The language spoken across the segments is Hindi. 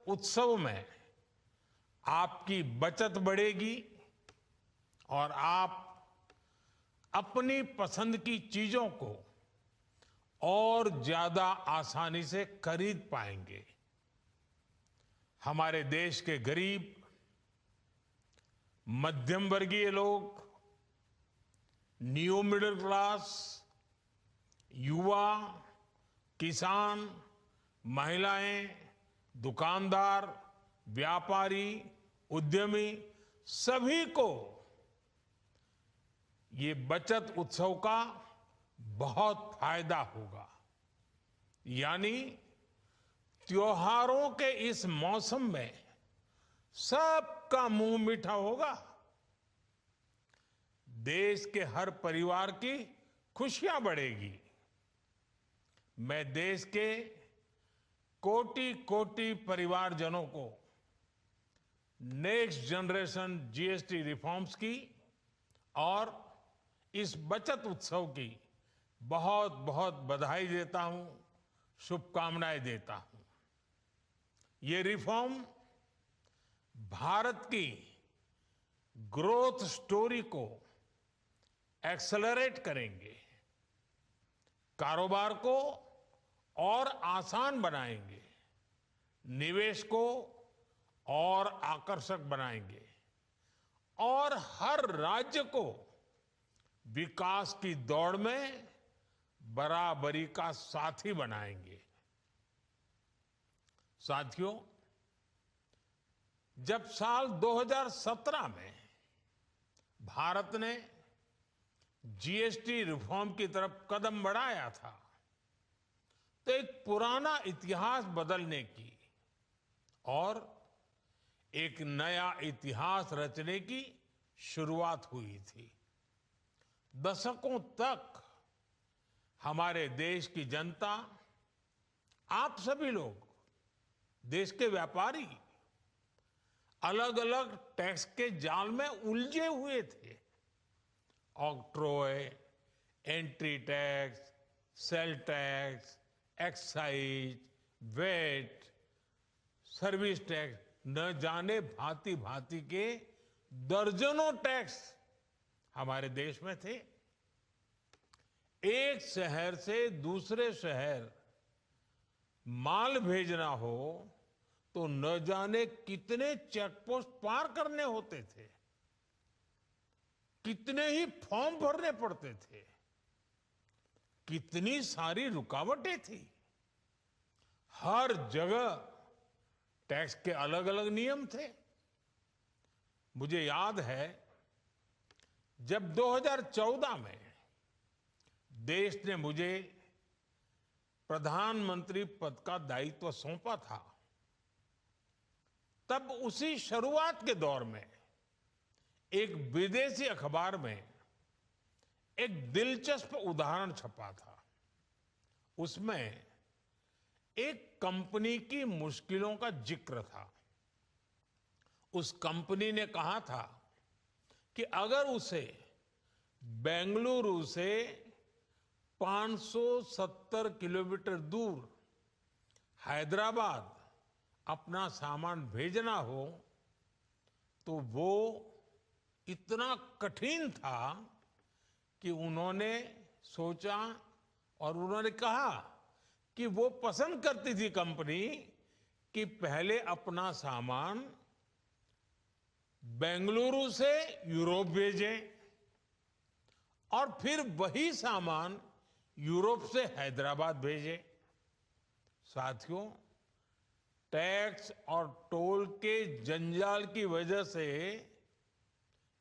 उत्सव में आपकी बचत बढ़ेगी और आप अपनी पसंद की चीजों को और ज्यादा आसानी से खरीद पाएंगे। हमारे देश के गरीब, मध्यम वर्गीय लोग, न्यू मिडिल क्लास, युवा, किसान, महिलाएं, दुकानदार, व्यापारी, उद्यमी, सभी को ये बचत उत्सव का बहुत फायदा होगा। यानी त्योहारों के इस मौसम में सबका मुंह मीठा होगा। देश के हर परिवार की खुशियां बढ़ेगी। मैं देश के कोटि कोटि परिवारजनों को नेक्स्ट जनरेशन जीएसटी रिफॉर्म्स की और इस बचत उत्सव की बहुत बहुत बधाई देता हूं, शुभकामनाएं देता हूं। ये रिफॉर्म भारत की ग्रोथ स्टोरी को एक्सेलरेट करेंगे, कारोबार को और आसान बनाएंगे, निवेश को और आकर्षक बनाएंगे और हर राज्य को विकास की दौड़ में बराबरी का साथी बनाएंगे। साथियों, जब साल 2017 में भारत ने जीएसटी रिफॉर्म की तरफ कदम बढ़ाया था, तो एक पुराना इतिहास बदलने की और एक नया इतिहास रचने की शुरुआत हुई थी। दशकों तक हमारे देश की जनता, आप सभी लोग, देश के व्यापारी अलग अलग टैक्स के जाल में उलझे हुए थे। Octroi, entry tax, sale tax, excise, VAT, service tax, न जाने भांति भांति के दर्जनों टैक्स हमारे देश में थे। एक शहर से दूसरे शहर माल भेजना हो तो न जाने कितने चेकपोस्ट पार करने होते थे, कितने ही फॉर्म भरने पड़ते थे, कितनी सारी रुकावटें थी। हर जगह टैक्स के अलग अलग नियम थे। मुझे याद है, जब 2014 में देश ने मुझे प्रधानमंत्री पद का दायित्व सौंपा था, तब उसी शुरुआत के दौर में एक विदेशी अखबार में एक दिलचस्प उदाहरण छपा था। उसमें एक कंपनी की मुश्किलों का जिक्र था। उस कंपनी ने कहा था कि अगर उसे बेंगलुरु से 570 किलोमीटर दूर हैदराबाद अपना सामान भेजना हो तो वो इतना कठिन था कि उन्होंने सोचा और उन्होंने कहा कि वो पसंद करती थी कंपनी कि पहले अपना सामान बेंगलुरु से यूरोप भेजे और फिर वही सामान यूरोप से हैदराबाद भेजे। साथियों, टैक्स और टोल के जंजाल की वजह से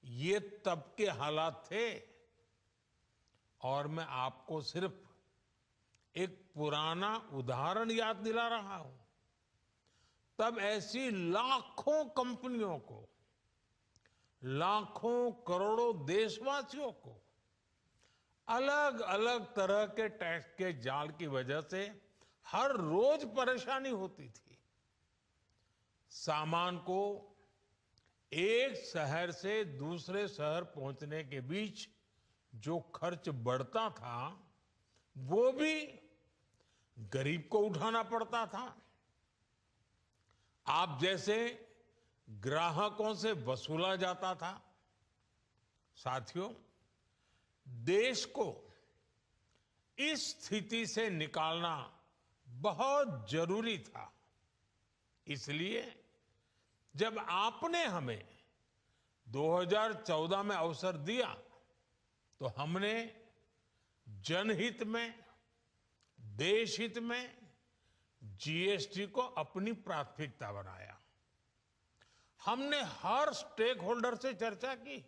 ये तब के हालात थे। और मैं आपको सिर्फ एक पुराना उदाहरण याद दिला रहा हूं। तब ऐसी लाखों कंपनियों को, लाखों करोड़ों देशवासियों को अलग अलग तरह के टैक्स के जाल की वजह से हर रोज परेशानी होती थी। सामान को एक शहर से दूसरे शहर पहुंचने के बीच जो खर्च बढ़ता था, वो भी गरीब को उठाना पड़ता था। आप जैसे ग्राहकों से वसूला जाता था। साथियों, देश को इस स्थिति से निकालना बहुत जरूरी था। इसलिए जब आपने हमें 2014 में अवसर दिया तो हमने जनहित में, देशहित में जीएसटी को अपनी प्राथमिकता बनाया। हमने हर स्टेक होल्डर से चर्चा की।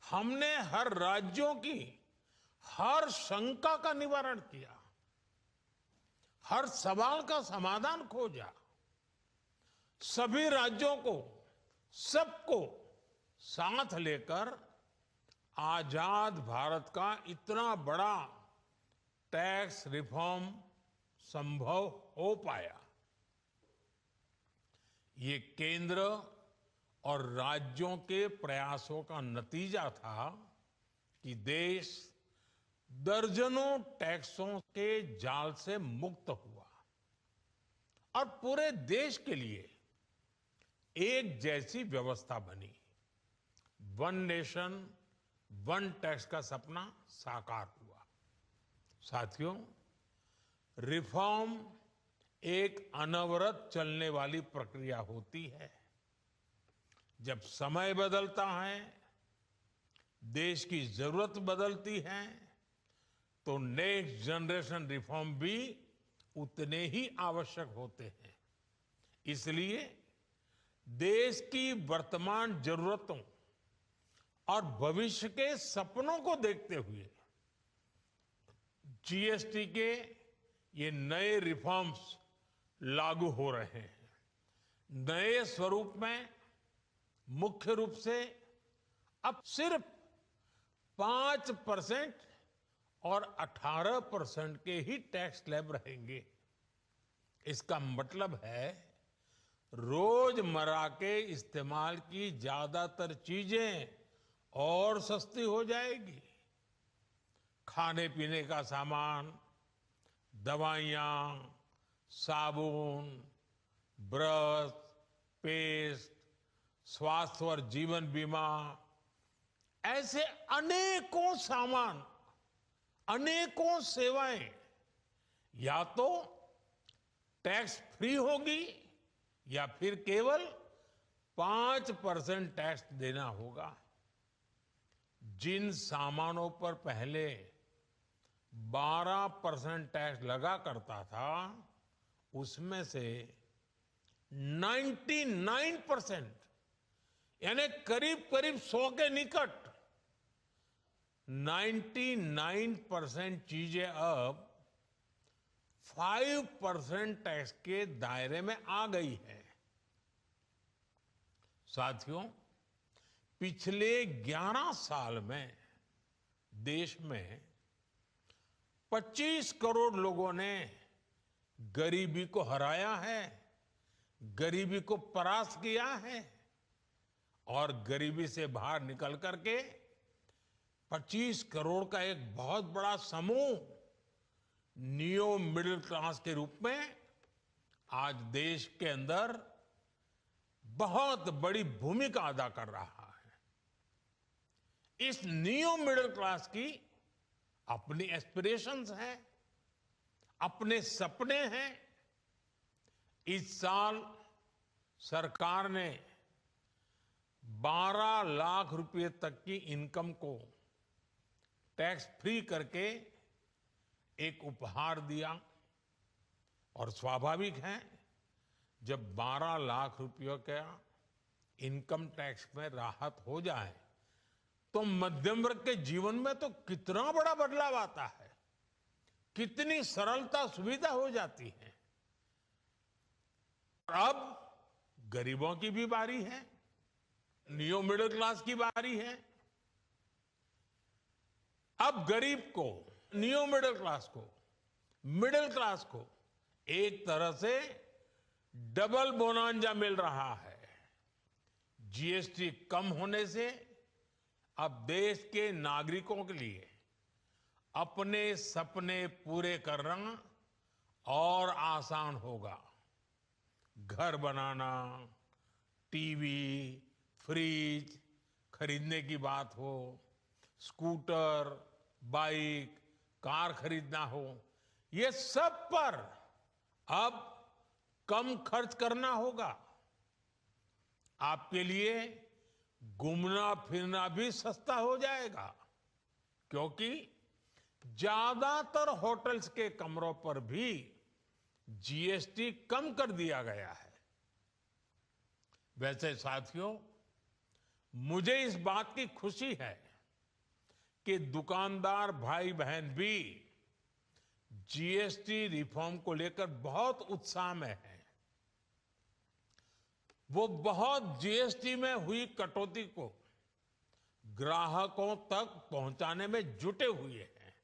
हमने हर राज्यों की हर शंका का निवारण किया, हर सवाल का समाधान खोजा। सभी राज्यों को, सबको साथ लेकर आजाद भारत का इतना बड़ा टैक्स रिफॉर्म संभव हो पाया। ये केंद्र और राज्यों के प्रयासों का नतीजा था कि देश दर्जनों टैक्सों के जाल से मुक्त हुआ और पूरे देश के लिए एक जैसी व्यवस्था बनी। वन नेशन वन टैक्स का सपना साकार हुआ। साथियों, रिफॉर्म एक अनवरत चलने वाली प्रक्रिया होती है। जब समय बदलता है, देश की जरूरत बदलती है, तो नेक्स्ट जनरेशन रिफॉर्म भी उतने ही आवश्यक होते हैं। इसलिए देश की वर्तमान जरूरतों और भविष्य के सपनों को देखते हुए जीएसटी के ये नए रिफॉर्म्स लागू हो रहे हैं। नए स्वरूप में मुख्य रूप से अब सिर्फ 5% और 18% के ही टैक्स स्लैब रहेंगे। इसका मतलब है रोजमर्रा के इस्तेमाल की ज्यादातर चीजें और सस्ती हो जाएगी। खाने पीने का सामान, दवाइयां, साबुन, ब्रश, पेस्ट, स्वास्थ्य और जीवन बीमा, ऐसे अनेकों सामान, अनेकों सेवाएं या तो टैक्स फ्री होगी या फिर केवल 5% टैक्स देना होगा। जिन सामानों पर पहले 12% टैक्स लगा करता था, उसमें से 99% यानी करीब करीब 100 के निकट 99% चीजें अब 5% टैक्स के दायरे में आ गई है। साथियों, पिछले 11 साल में देश में 25 करोड़ लोगों ने गरीबी को हराया है, गरीबी को परास्त किया है और गरीबी से बाहर निकल करके 25 करोड़ का एक बहुत बड़ा समूह नियो मिडिल क्लास के रूप में आज देश के अंदर बहुत बड़ी भूमिका अदा कर रहा है। इस नियो मिडिल क्लास की अपनी एस्पिरेशंस हैं, अपने सपने हैं। इस साल सरकार ने 12 लाख रुपए तक की इनकम को टैक्स फ्री करके एक उपहार दिया और स्वाभाविक है, जब 12 लाख रुपयों का इनकम टैक्स में राहत हो जाए तो मध्यम वर्ग के जीवन में तो कितना बड़ा बदलाव आता है, कितनी सरलता सुविधा हो जाती है। अब गरीबों की भी बारी है, नियो मिडिल क्लास की बारी है। अब गरीब को, नियो मिडिल क्लास को एक तरह से डबल बोनांजा मिल रहा है। जीएसटी कम होने से अब देश के नागरिकों के लिए अपने सपने पूरे करना और आसान होगा। घर बनाना, टीवी, फ्रिज खरीदने की बात हो, स्कूटर, बाइक, कार खरीदना हो, ये सब पर अब कम खर्च करना होगा। आपके लिए घूमना फिरना भी सस्ता हो जाएगा, क्योंकि ज्यादातर होटल्स के कमरों पर भी जीएसटी कम कर दिया गया है। वैसे साथियों, मुझे इस बात की खुशी है कि दुकानदार भाई बहन भी जीएसटी रिफॉर्म को लेकर बहुत उत्साह में हैं। वो बहुत जीएसटी में हुई कटौती को ग्राहकों तक पहुंचाने में जुटे हुए हैं।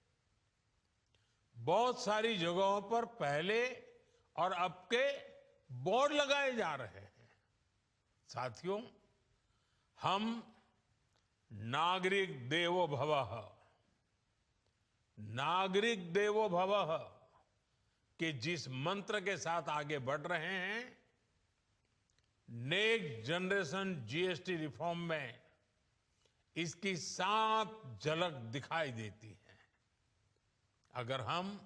बहुत सारी जगहों पर पहले और अब के बोर्ड लगाए जा रहे हैं। साथियों, हम नागरिक देवो भवः, नागरिक देवो भवः के जिस मंत्र के साथ आगे बढ़ रहे हैं, नेक्स्ट जनरेशन जीएसटी रिफॉर्म में इसकी साफ झलक दिखाई देती है। अगर हम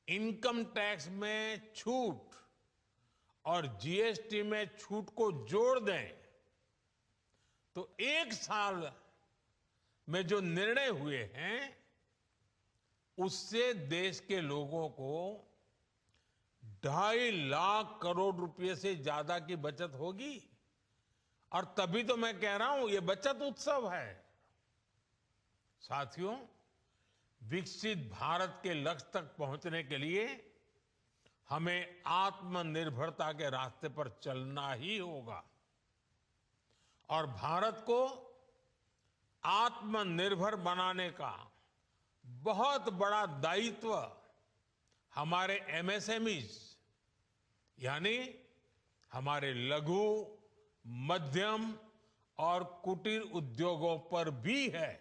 इनकम टैक्स में छूट और जीएसटी में छूट को जोड़ दें, तो एक साल में जो निर्णय हुए हैं, उससे देश के लोगों को 2.5 लाख करोड़ रुपए से ज्यादा की बचत होगी। और तभी तो मैं कह रहा हूं, ये बचत उत्सव है। साथियों, विकसित भारत के लक्ष्य तक पहुंचने के लिए हमें आत्मनिर्भरता के रास्ते पर चलना ही होगा। और भारत को आत्मनिर्भर बनाने का बहुत बड़ा दायित्व हमारे एमएसएमईज, यानी हमारे लघु, मध्यम और कुटीर उद्योगों पर भी है,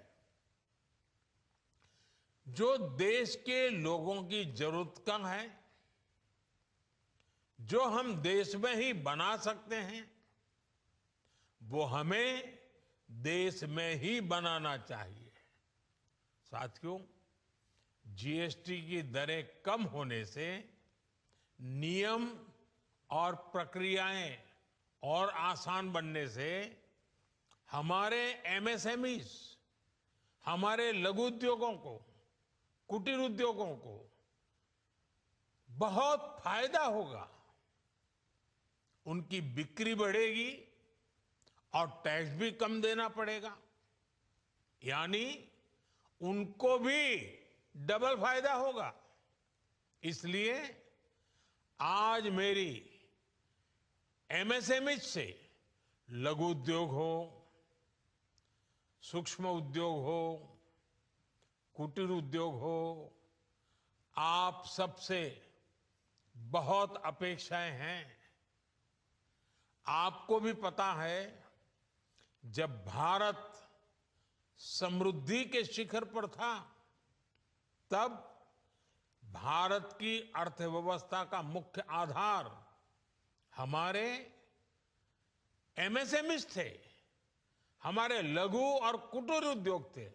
जो देश के लोगों की जरूरत का है, जो हम देश में ही बना सकते हैं, वो हमें देश में ही बनाना चाहिए। साथियों, जीएसटी की दरें कम होने से नियम और प्रक्रियाएं और आसान बनने से हमारे एमएसएमईज, हमारे लघु उद्योगों को, कुटीर उद्योगों को बहुत फायदा होगा। उनकी बिक्री बढ़ेगी और टैक्स भी कम देना पड़ेगा, यानी उनको भी डबल फायदा होगा। इसलिए आज मेरी एमएसएमई से लघु उद्योग हो, सूक्ष्म उद्योग हो, कुटीर उद्योग हो, आप सबसे बहुत अपेक्षाएं हैं। आपको भी पता है, जब भारत समृद्धि के शिखर पर था, तब भारत की अर्थव्यवस्था का मुख्य आधार हमारे एमएसएमईज थे, हमारे लघु और कुटीर उद्योग थे।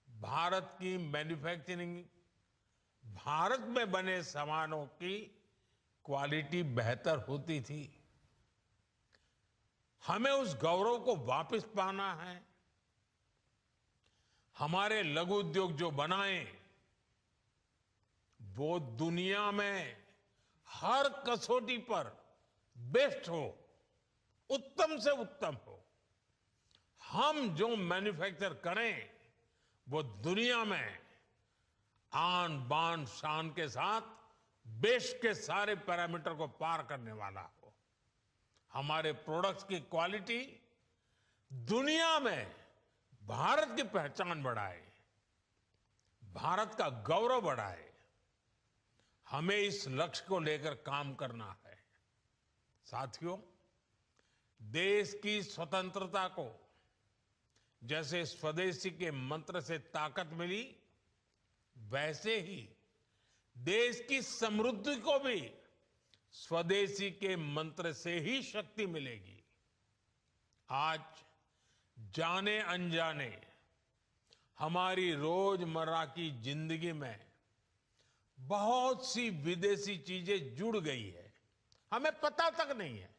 भारत की मैन्युफैक्चरिंग, भारत में बने सामानों की क्वालिटी बेहतर होती थी। हमें उस गौरव को वापस पाना है। हमारे लघु उद्योग जो बनाए, वो दुनिया में हर कसौटी पर बेस्ट हो, उत्तम से उत्तम हो। हम जो मैन्युफैक्चर करें, वो दुनिया में आन बान शान के साथ बेस्ट के सारे पैरामीटर को पार करने वाला हो। हमारे प्रोडक्ट्स की क्वालिटी दुनिया में भारत की पहचान बढ़ाए, भारत का गौरव बढ़ाए। हमें इस लक्ष्य को लेकर काम करना है। साथियों, देश की स्वतंत्रता को जैसे स्वदेशी के मंत्र से ताकत मिली, वैसे ही देश की समृद्धि को भी स्वदेशी के मंत्र से ही शक्ति मिलेगी। आज जाने अनजाने हमारी रोजमर्रा की जिंदगी में बहुत सी विदेशी चीजें जुड़ गई है, हमें पता तक नहीं है।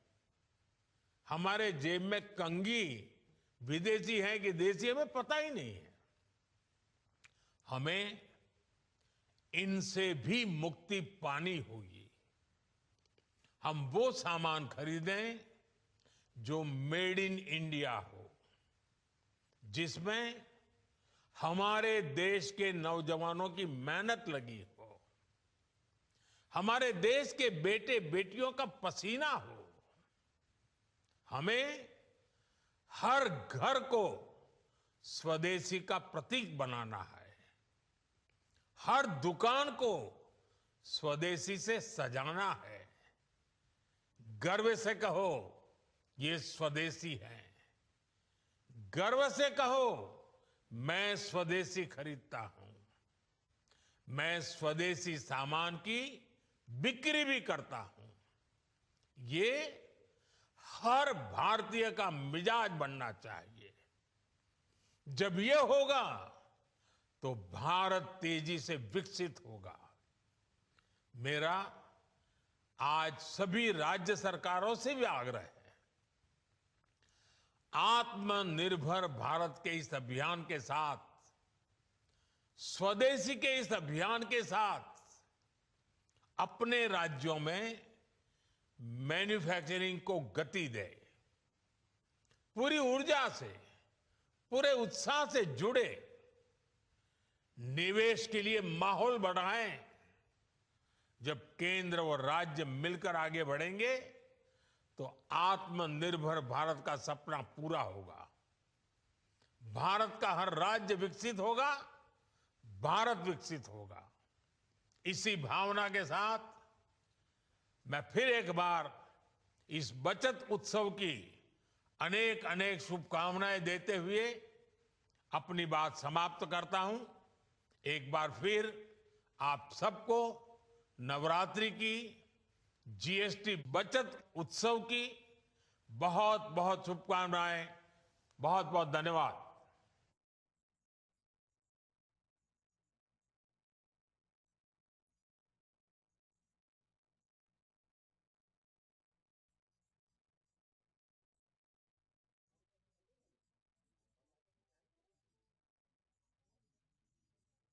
हमारे जेब में कंघी विदेशी है कि देसी, हमें पता ही नहीं है। हमें इनसे भी मुक्ति पानी होगी। हम वो सामान खरीदें जो मेड इन इंडिया हो, जिसमें हमारे देश के नौजवानों की मेहनत लगी हो, हमारे देश के बेटे बेटियों का पसीना हो। हमें हर घर को स्वदेशी का प्रतीक बनाना है, हर दुकान को स्वदेशी से सजाना है। गर्व से कहो ये स्वदेशी है, गर्व से कहो मैं स्वदेशी खरीदता हूं, मैं स्वदेशी सामान की बिक्री भी करता हूं। ये हर भारतीय का मिजाज बनना चाहिए। जब ये होगा तो भारत तेजी से विकसित होगा। मेरा आज सभी राज्य सरकारों से भी आग्रह है, आत्मनिर्भर भारत के इस अभियान के साथ, स्वदेशी के इस अभियान के साथ अपने राज्यों में मैन्युफैक्चरिंग को गति दे, पूरी ऊर्जा से, पूरे उत्साह से जुड़े, निवेश के लिए माहौल बढ़ाएं। जब केंद्र और राज्य मिलकर आगे बढ़ेंगे तो आत्मनिर्भर भारत का सपना पूरा होगा। भारत का हर राज्य विकसित होगा, भारत विकसित होगा। इसी भावना के साथ मैं फिर एक बार इस बचत उत्सव की अनेक अनेक शुभकामनाएं देते हुए अपनी बात समाप्त करता हूं। एक बार फिर आप सबको नवरात्रि की, जीएसटी बचत उत्सव की बहुत बहुत शुभकामनाएं। बहुत बहुत धन्यवाद।